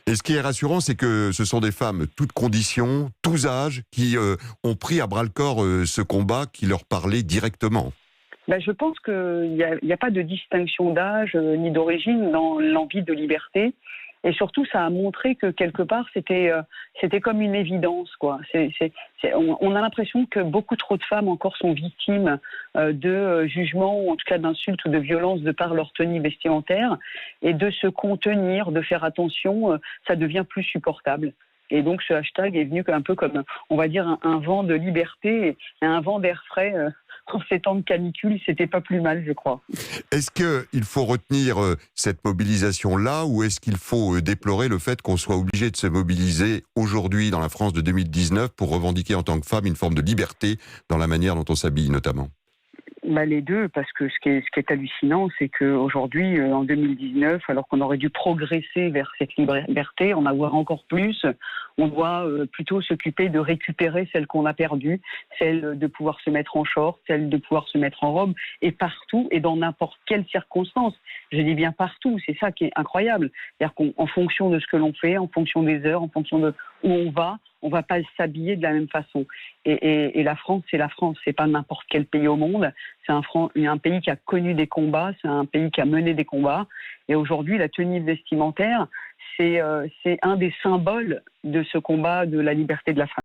Et ce qui est rassurant, c'est que ce sont des femmes toutes conditions, tous âges, qui ont pris à bras-le-corps ce combat qui leur parlait directement. Ben, je pense qu'il n'y a pas de distinction d'âge ni d'origine dans l'envie de liberté. Et surtout, ça a montré que quelque part, c'était comme une évidence, quoi. On a l'impression que beaucoup trop de femmes encore sont victimes de jugements, ou en tout cas d'insultes ou de violences de par leur tenue vestimentaire. Et de se contenir, de faire attention, ça devient plus supportable. Et donc ce hashtag est venu un peu comme, on va dire, un vent de liberté et un vent d'air frais. En ces temps de canicule, c'était pas plus mal, je crois. Est-ce qu'il faut retenir cette mobilisation-là, ou est-ce qu'il faut déplorer le fait qu'on soit obligé de se mobiliser aujourd'hui dans la France de 2019 pour revendiquer en tant que femme une forme de liberté dans la manière dont on s'habille notamment ? Bah, les deux, parce que ce qui est hallucinant, c'est qu'aujourd'hui, en 2019, alors qu'on aurait dû progresser vers cette liberté, en avoir encore plus, on doit plutôt s'occuper de récupérer celle qu'on a perdue, celle de pouvoir se mettre en short, celle de pouvoir se mettre en robe, et partout, et dans n'importe quelle circonstance. Je dis bien partout, c'est ça qui est incroyable. C'est-à-dire qu'en fonction de ce que l'on fait, en fonction des heures, en fonction de où on va pas s'habiller de la même façon. Et la France, c'est la France, c'est pas n'importe quel pays au monde. C'est un pays qui a connu des combats, c'est un pays qui a mené des combats. Et aujourd'hui, la tenue vestimentaire, c'est un des symboles de ce combat de la liberté de la femme.